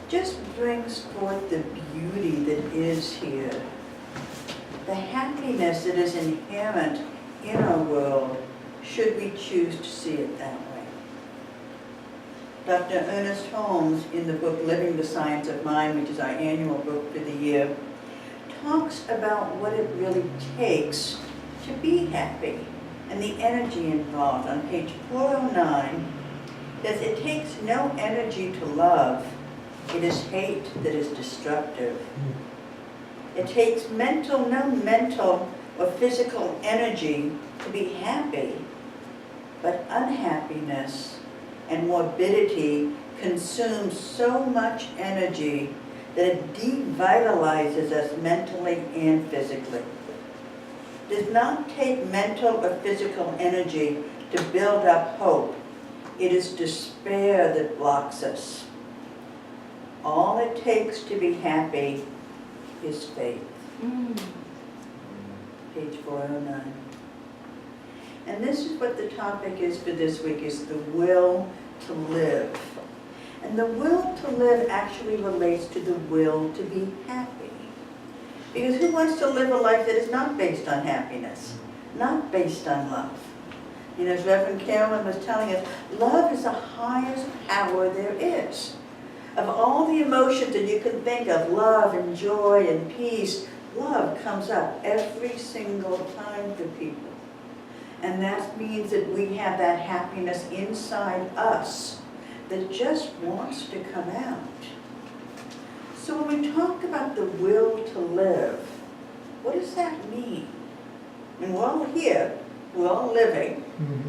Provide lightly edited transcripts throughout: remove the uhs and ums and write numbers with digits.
just brings forth the beauty that is here. The happiness that is inherent in our world, should we choose to see it that way. Dr. Ernest Holmes, in the book Living the Science of Mind, which is our annual book for the year, talks about what it really takes to be happy and the energy involved. On page 409, says it takes no energy to love. It is hate that is destructive. It takes no mental or physical energy to be happy, but unhappiness and morbidity consumes so much energy that it devitalizes us mentally and physically. It does not take mental or physical energy to build up hope. It is despair that blocks us. All it takes to be happy is faith. Page 409. And this is what the topic is for this week, is the will to live. And the will to live actually relates to the will to be happy. Because who wants to live a life that is not based on happiness, not based on love? You know, as Reverend Carolyn was telling us, love is the highest power there is. Of all the emotions that you can think of, love and joy and peace, love comes up every single time for people. And that means that we have that happiness inside us that just wants to come out. So when we talk about the will to live, what does that mean? I mean, we're all here, we're all living.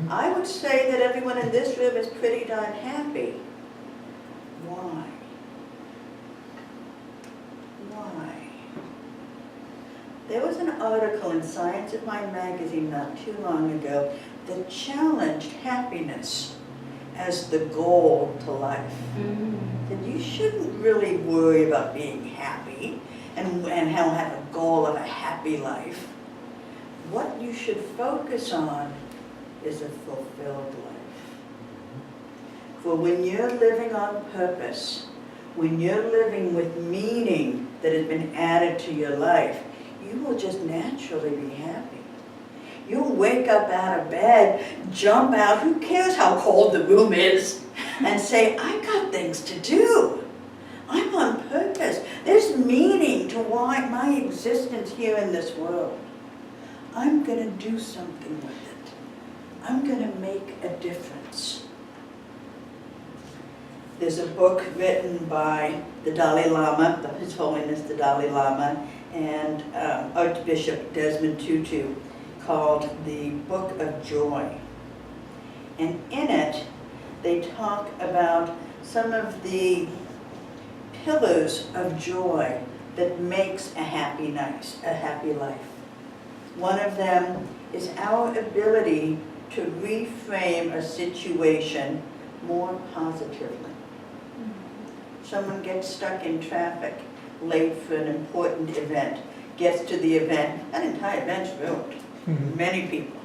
I would say that everyone in this room is pretty darn happy. Why? Why? There was an article in Science of Mind magazine not too long ago that challenged happiness as the goal to life. That you shouldn't really worry about being happy and have a goal of a happy life. What you should focus on is a fulfilled life. For when you're living on purpose, when you're living with meaning that has been added to your life, you will just naturally be happy. You'll wake up out of bed, jump out, who cares how cold the room is, and say, I got things to do. I'm on purpose. There's meaning to why my existence here in this world. I'm going to do something with it. I'm going to make a difference. There's a book written by the Dalai Lama, His Holiness the Dalai Lama, and Archbishop Desmond Tutu, called The Book of Joy. And in it, they talk about some of the pillars of joy that makes a happy life. One of them is our ability to reframe a situation more positively. Someone gets stuck in traffic, late for an important event, gets to the event, that entire event's ruined. Many people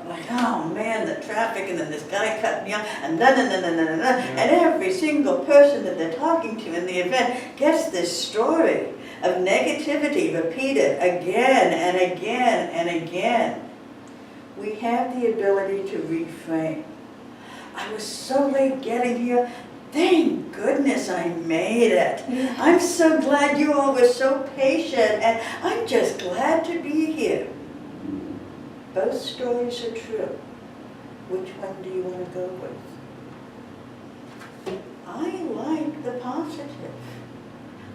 are like, oh man, the traffic, and then this guy cut me off, and and every single person that they're talking to in the event gets this story of negativity repeated again and again and again. We have the ability to reframe. I was so late getting here. Thank goodness I made it. I'm so glad you all were so patient, and I'm just glad to be here. Both stories are true. Which one do you want to go with? I like the positive.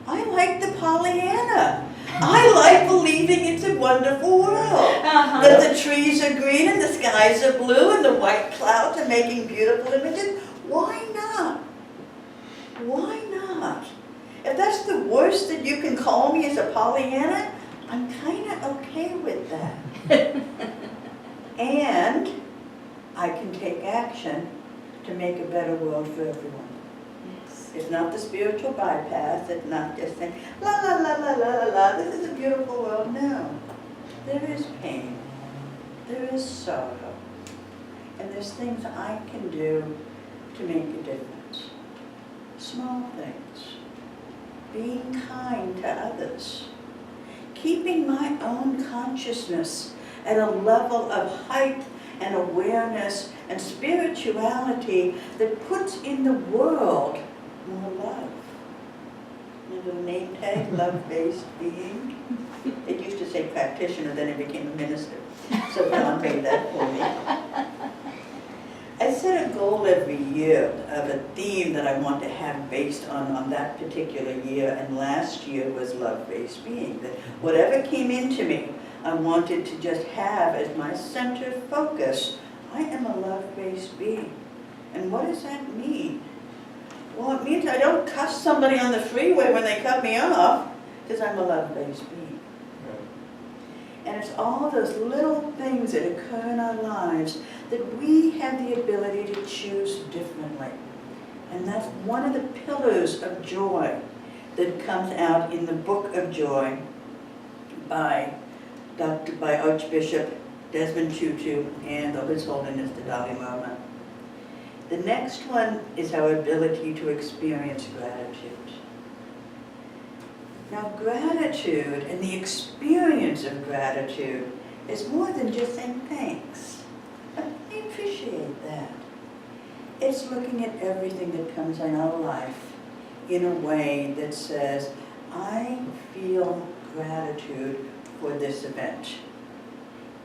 I like the Pollyanna. I like believing it's a wonderful world. That the trees are green and the skies are blue and the white clouds are making beautiful images. Why not? Why not? If that's the worst that you can call me as a Pollyanna, I'm kind of okay with that. And I can take action to make a better world for everyone. Yes. It's not the spiritual bypass. It's not just saying, la la la la la la la, this is a beautiful world. No. There is pain. There is sorrow. And there's things I can do to make a difference. Small things. being kind to others, keeping my own consciousness at a level of height and awareness and spirituality that puts in the world more love. Remember the name tag, love-based being? It used to say practitioner, then it became a minister. So Don made that for me. I set a goal every year of a theme that I want to have based on that particular year, and last year was love-based being. That whatever came into me, I wanted to just have as my center focus, I am a love-based being. And what does that mean? Well, it means I don't cuss somebody on the freeway when they cut me off, because I'm a love-based being. And it's all those little things that occur in our lives that we have the ability to choose differently. And that's one of the pillars of joy that comes out in the Book of Joy by Archbishop Desmond Tutu and of His Holiness the Dalai Lama. The next one is our ability to experience gratitude. Now, gratitude and the experience of gratitude is more than just saying thanks. I appreciate that. It's looking at everything that comes in our life in a way that says, I feel gratitude for this event.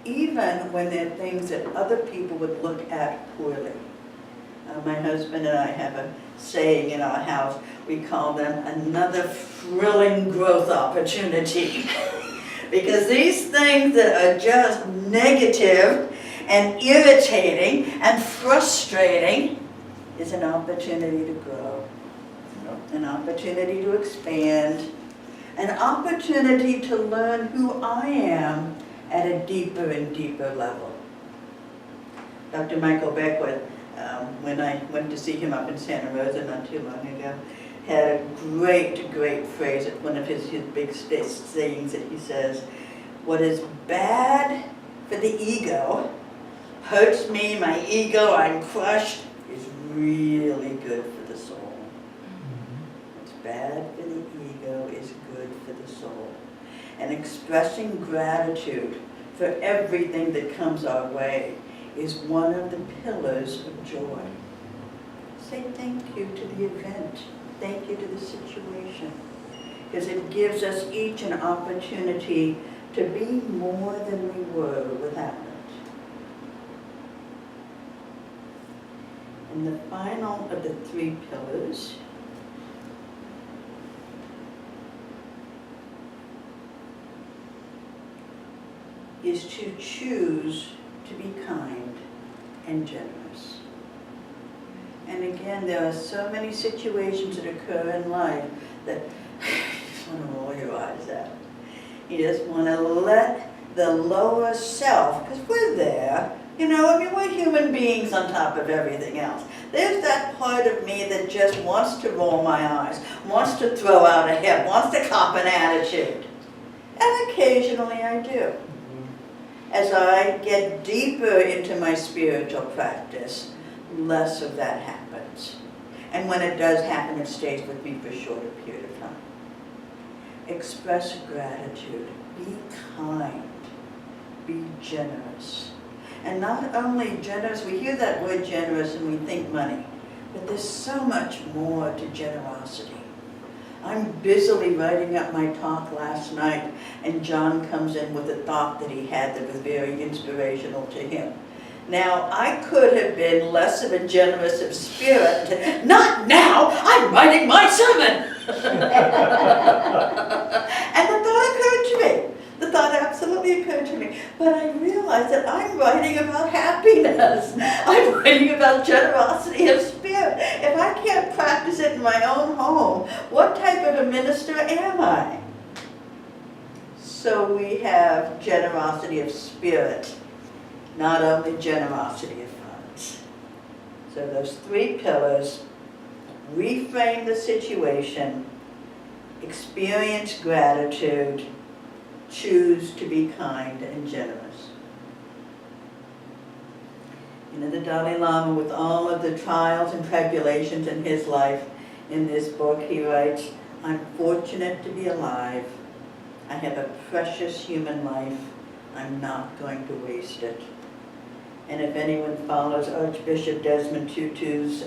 Even when there are things that other people would look at poorly. My husband and I have a saying in our house, we call them another thrilling growth opportunity. Because these things that are just negative and irritating and frustrating is an opportunity to grow, an opportunity to expand, an opportunity to learn who I am at a deeper and deeper level. Dr. Michael Beckwith, when I went to see him up in Santa Rosa not too long ago, had a great phrase at one of his big sayings that he says, what is bad for the ego, hurts me, my ego, I'm crushed, is really good for the soul. What's bad for the ego is good for the soul. And expressing gratitude for everything that comes our way is one of the pillars of joy. Say thank you to the event. Thank you to the situation. Because it gives us each an opportunity to be more than we were without it. And the final of the three pillars is to choose to be kind and generous. And again, there are so many situations that occur in life that you just want to roll your eyes at. You just want to let the lower self, because we're there, we're human beings on top of everything else. There's that part of me that just wants to roll my eyes, wants to throw out a hip, wants to cop an attitude. And occasionally I do. As I get deeper into my spiritual practice, less of that happens. And when it does happen, it stays with me for a shorter period of time. Express gratitude. Be kind. Be generous. And not only generous, we hear that word generous and we think money, but there's so much more to generosity. I'm busily writing up my talk last night, and John comes in with a thought that he had that was very inspirational to him. Now, I could have been less of a generous of spirit. Not now! I'm writing my sermon! And the thought occurred to me. The thought absolutely occurred to me. But I realized that I'm writing about happiness. I'm writing about generosity of spirit. If I can't practice it in my own home, what type of a minister am I? So we have generosity of spirit, not only generosity of funds. So those three pillars: reframe the situation, experience gratitude, choose to be kind and generous. The Dalai Lama, with all of the trials and tribulations in his life, in this book, he writes, I'm fortunate to be alive. I have a precious human life. I'm not going to waste it. And if anyone follows Archbishop Desmond Tutu's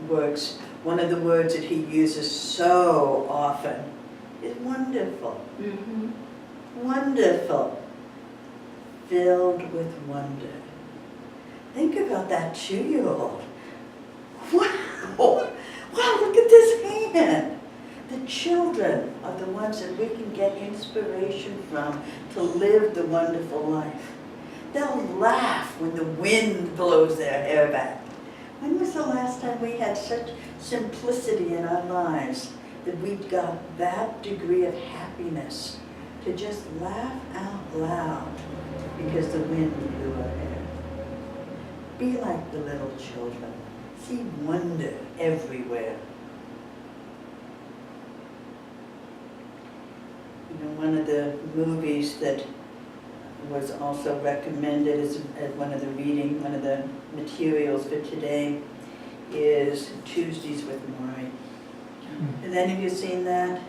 works, one of the words that he uses so often is wonderful. Mm-hmm. Wonderful. Filled with wonder. Think about that 2-year-old. Wow! Wow, look at this hand! The children are the ones that we can get inspiration from to live the wonderful life. They'll laugh when the wind blows their hair back. When was the last time we had such simplicity in our lives that we got that degree of happiness to just laugh out loud because the wind blew our hair? Be like the little children. See wonder everywhere. You know, one of the movies that was also recommended as one of the materials for today is Tuesdays with Maury. Has any of you seen that?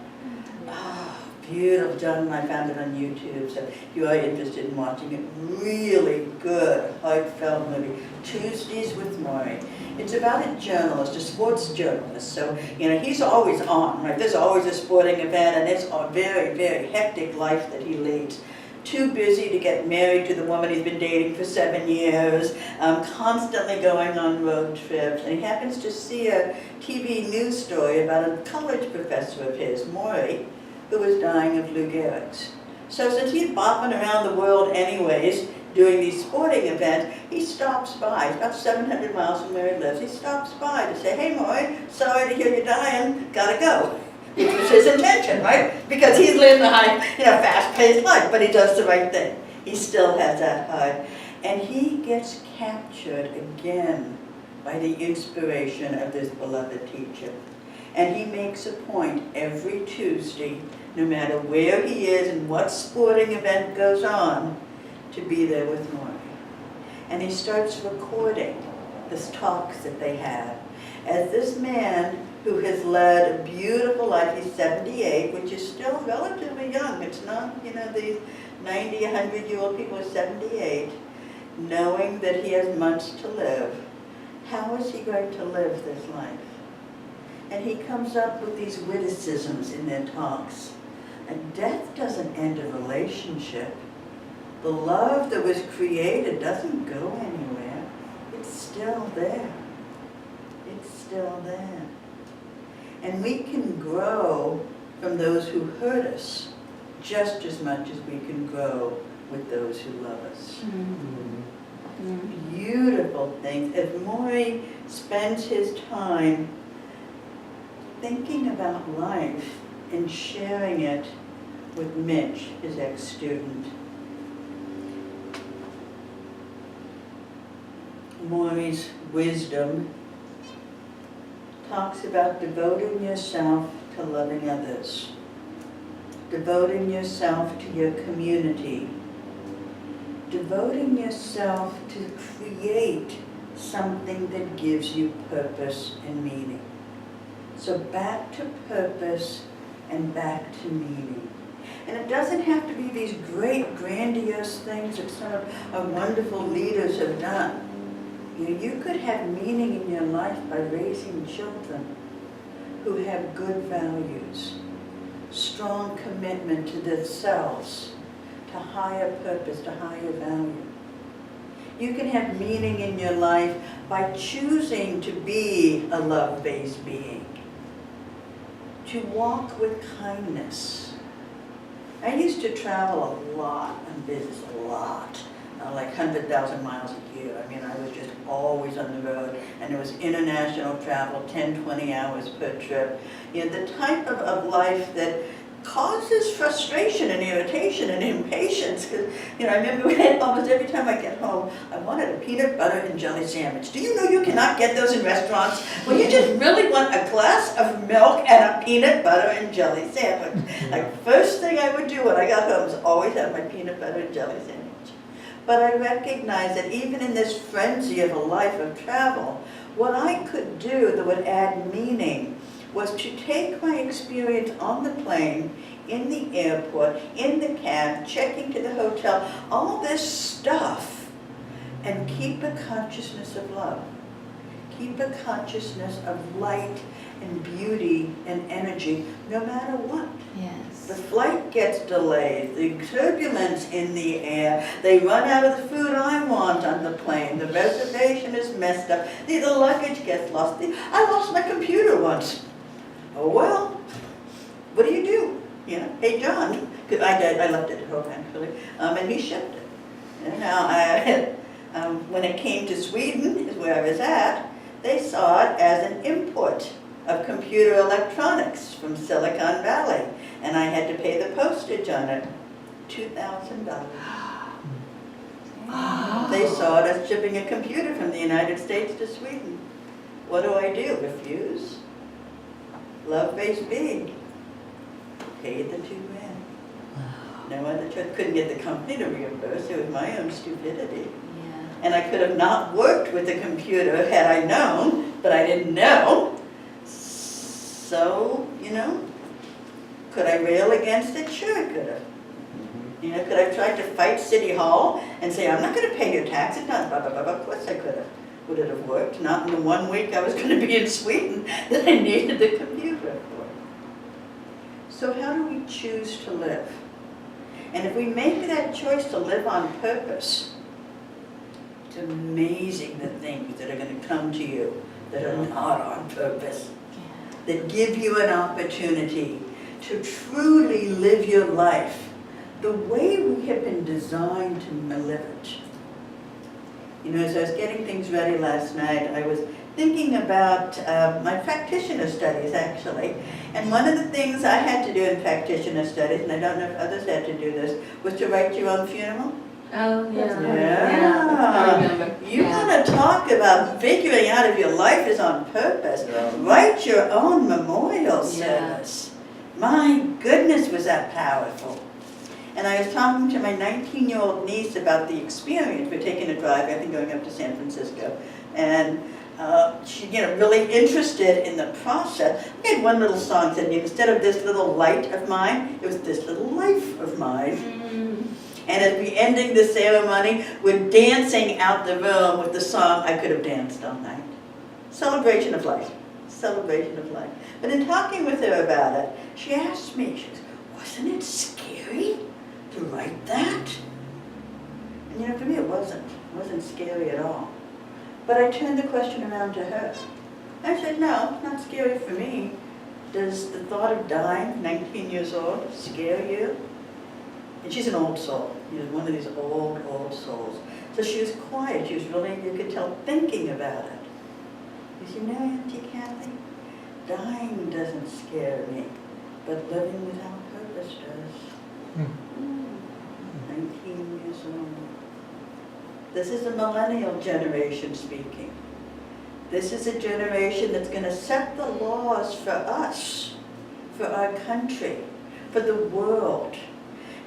Oh, beautiful. John and I found it on YouTube, so if you are interested in watching it, really good, heartfelt movie. Tuesdays with Maury. It's about a journalist, a sports journalist. So, you know, he's always on, right? There's always a sporting event, and it's a very, very hectic life that he leads. Too busy to get married to the woman he's been dating for 7 years, constantly going on road trips, and he happens to see a TV news story about a college professor of his, Maury, who was dying of Lou Gehrig's. So since he's bopping around the world anyways, doing these sporting events, he stops by. It's about 700 miles from where he lives. He stops by to say, "Hey, Maury, sorry to hear you're dying, gotta go." Which was his intention, right? Because he's living a high, fast-paced life, but he does the right thing. He still has that heart. And he gets captured again by the inspiration of this beloved teacher. And he makes a point every Tuesday, no matter where he is and what sporting event goes on, to be there with Maury. And he starts recording this talks that they have. As this man who has led a beautiful life, he's 78, which is still relatively young. It's not, these 90, 100-year-old people are 78, knowing that he has months to live. How is he going to live this life? And he comes up with these witticisms in their talks. And death doesn't end a relationship. The love that was created doesn't go anywhere. It's still there. It's still there. And we can grow from those who hurt us just as much as we can grow with those who love us. Mm-hmm. Mm-hmm. Beautiful things. If Maury spends his time thinking about life and sharing it with Mitch, his ex-student. Maury's wisdom talks about devoting yourself to loving others, devoting yourself to your community, devoting yourself to create something that gives you purpose and meaning. So back to purpose and back to meaning. And it doesn't have to be these great, grandiose things that some of our wonderful leaders have done. You could have meaning in your life by raising children who have good values, strong commitment to themselves, to higher purpose, to higher value. You can have meaning in your life by choosing to be a love-based being, to walk with kindness. I used to travel a lot on business, a lot. Like 100,000 miles a year. I mean, I was just always on the road, and it was international travel, 10, 20 hours per trip. The type of life that causes frustration and irritation and impatience. Because, I remember almost every time I get home, I wanted a peanut butter and jelly sandwich. Do you know you cannot get those in restaurants? When you just really want a glass of milk and a peanut butter and jelly sandwich. Like, first thing I would do when I got home was always have my peanut butter and jelly sandwich. But I recognize that even in this frenzy of a life of travel, what I could do that would add meaning was to take my experience on the plane, in the airport, in the cab, checking to the hotel, all this stuff, and keep a consciousness of love. Keep a consciousness of light and beauty and energy, no matter what. Yes. The flight gets delayed, the turbulence in the air, they run out of the food I want on the plane, the reservation is messed up, the luggage gets lost. I lost my computer once. Oh well, what do you do? You know, hey John, 'cause I left it at home actually, and he shipped it. And now when it came to Sweden, is where I was at, they saw it as an import of computer electronics from Silicon Valley. And I had to pay the postage on it, $2,000. Oh. They saw it as shipping a computer from the United States to Sweden. What do? Refuse? Love-based being. Paid the $2,000. No other choice. Couldn't get the company to reimburse. It was my own stupidity. Yeah. And I could have not worked with the computer had I known, but I didn't know. So, you know, could I rail against it? Sure I could have. You know, could I have tried to fight City Hall and say, I'm not going to pay your taxes? Not, blah, blah, blah, blah. Of course I could have. Would it have worked? Not in the 1 week I was going to be in Sweden that I needed the computer for. So how do we choose to live? And if we make that choice to live on purpose, it's amazing the things that are going to come to you that are not on purpose, that give you an opportunity to truly live your life the way we have been designed to live it. You know, as I was getting things ready last night, I was thinking about my practitioner studies, actually. And one of the things I had to do in practitioner studies, and I don't know if others had to do this, was to write your own funeral. Oh, yeah. Yeah. I remember. You want to talk about figuring out if your life is on purpose. Write your own memorial service. My goodness, was that powerful. And I was talking to my 19-year-old niece about the experience. We're taking a drive, I think going up to San Francisco. And she, you know, really interested in the process. I had one little song that said, instead of this little light of mine, it was this little life of mine. And as we ending the ceremony, we're dancing out the room with the song I could have danced all night. Celebration of life. Celebration of life. But in talking with her about it, she asked me, she goes, wasn't it scary to write that? And you know, for me it wasn't. It wasn't scary at all. But I turned the question around to her. I said, no, it's not scary for me. Does the thought of dying, 19 years old, scare you? And she's an old soul. You know, one of these old souls. So she was quiet. She was really, you could tell, thinking about it. You see, no, Auntie Kathy, dying doesn't scare me, but living without purpose does. 19 years old. This is a millennial generation speaking. This is a generation that's going to set the laws for us, for our country, for the world.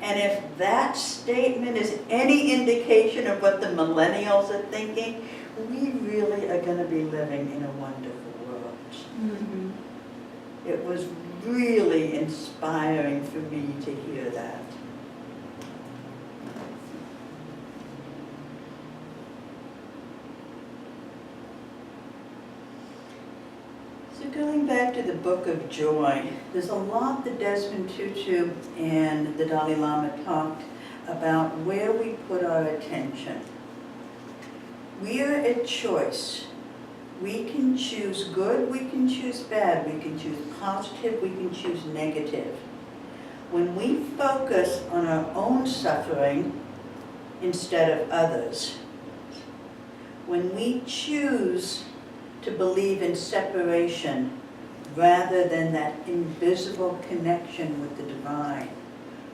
And if that statement is any indication of what the millennials are thinking, we really are going to be living in a wonderful world. It was really inspiring for me to hear that. So going back to the Book of Joy, there's a lot that Desmond Tutu and the Dalai Lama talked about where we put our attention. We are at choice. We can choose good, we can choose bad, we can choose positive, we can choose negative. When we focus on our own suffering instead of others, when we choose to believe in separation rather than that invisible connection with the divine,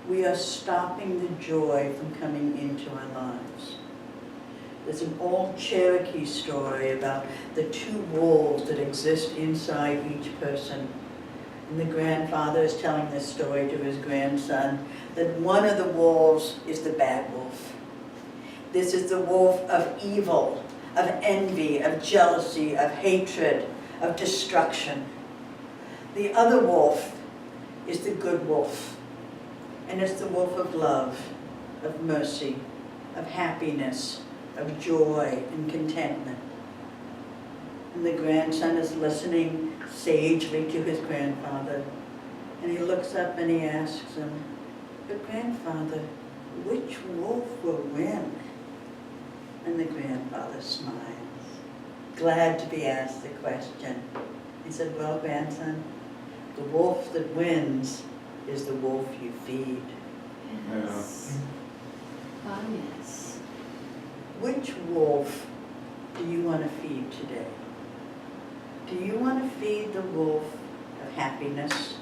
we are stopping the joy from coming into our lives. There's an old Cherokee story about the two wolves that exist inside each person. And the grandfather is telling this story to his grandson, that one of the wolves is the bad wolf. This is the wolf of evil, of envy, of jealousy, of hatred, of destruction. The other wolf is the good wolf. And it's the wolf of love, of mercy, of happiness, of joy and contentment. And the grandson is listening sagely to his grandfather. And he looks up and he asks him, "But grandfather, which wolf will win?" And the grandfather smiles, glad to be asked the question. He said, "Well, grandson, the wolf that wins is the wolf you feed." Yes. Oh, yes. Which wolf do you want to feed today? Do you want to feed the wolf of happiness?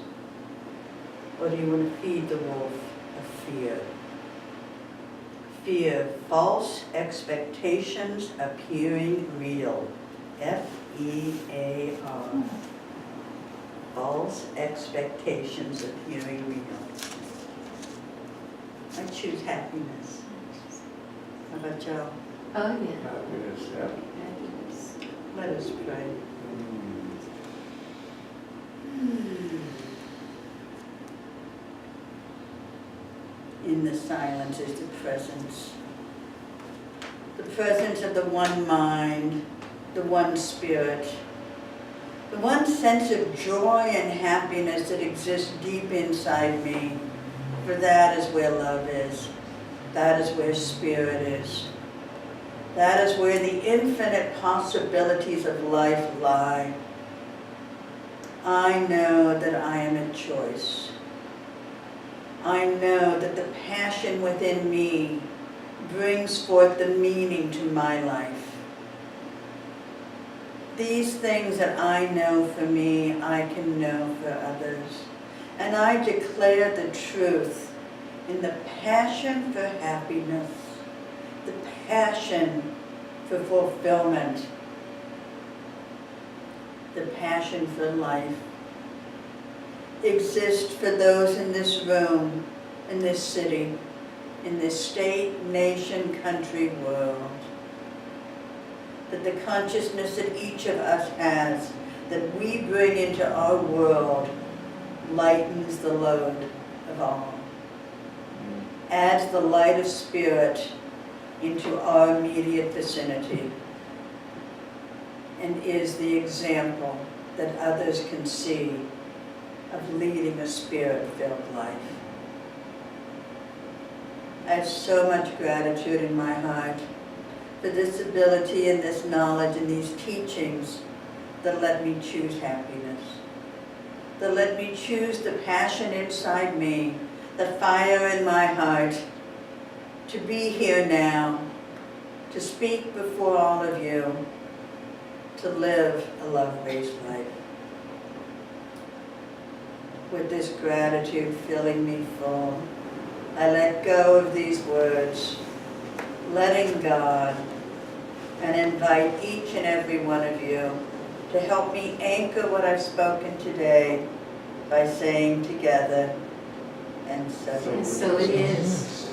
Or do you want to feed the wolf of fear? Fear, false expectations appearing real. F-E-A-R. False expectations appearing real. I choose happiness. How about y'all? Oh, yeah. Happiness, yeah. Happiness. Let us pray. In the silence is the presence. The presence of the one mind, the one spirit, the one sense of joy and happiness that exists deep inside me. For that is where love is. That is where spirit is. That is where the infinite possibilities of life lie. I know that I am a choice. I know that the passion within me brings forth the meaning to my life. These things that I know for me, I can know for others. And I declare the truth in the passion for happiness, the passion for fulfillment, the passion for life exists for those in this room, in this city, in this state, nation, country, world. That the consciousness that each of us has, that we bring into our world, lightens the load of all. Adds the light of spirit into our immediate vicinity, and is the example that others can see of leading a spirit-filled life. I have so much gratitude in my heart for this ability and this knowledge and these teachings that let me choose happiness, that let me choose the passion inside me, the fire in my heart, to be here now, to speak before all of you, to live a love-based life. With this gratitude filling me full, I let go of these words, letting God, and invite each and every one of you to help me anchor what I've spoken today by saying together, and so And so it is.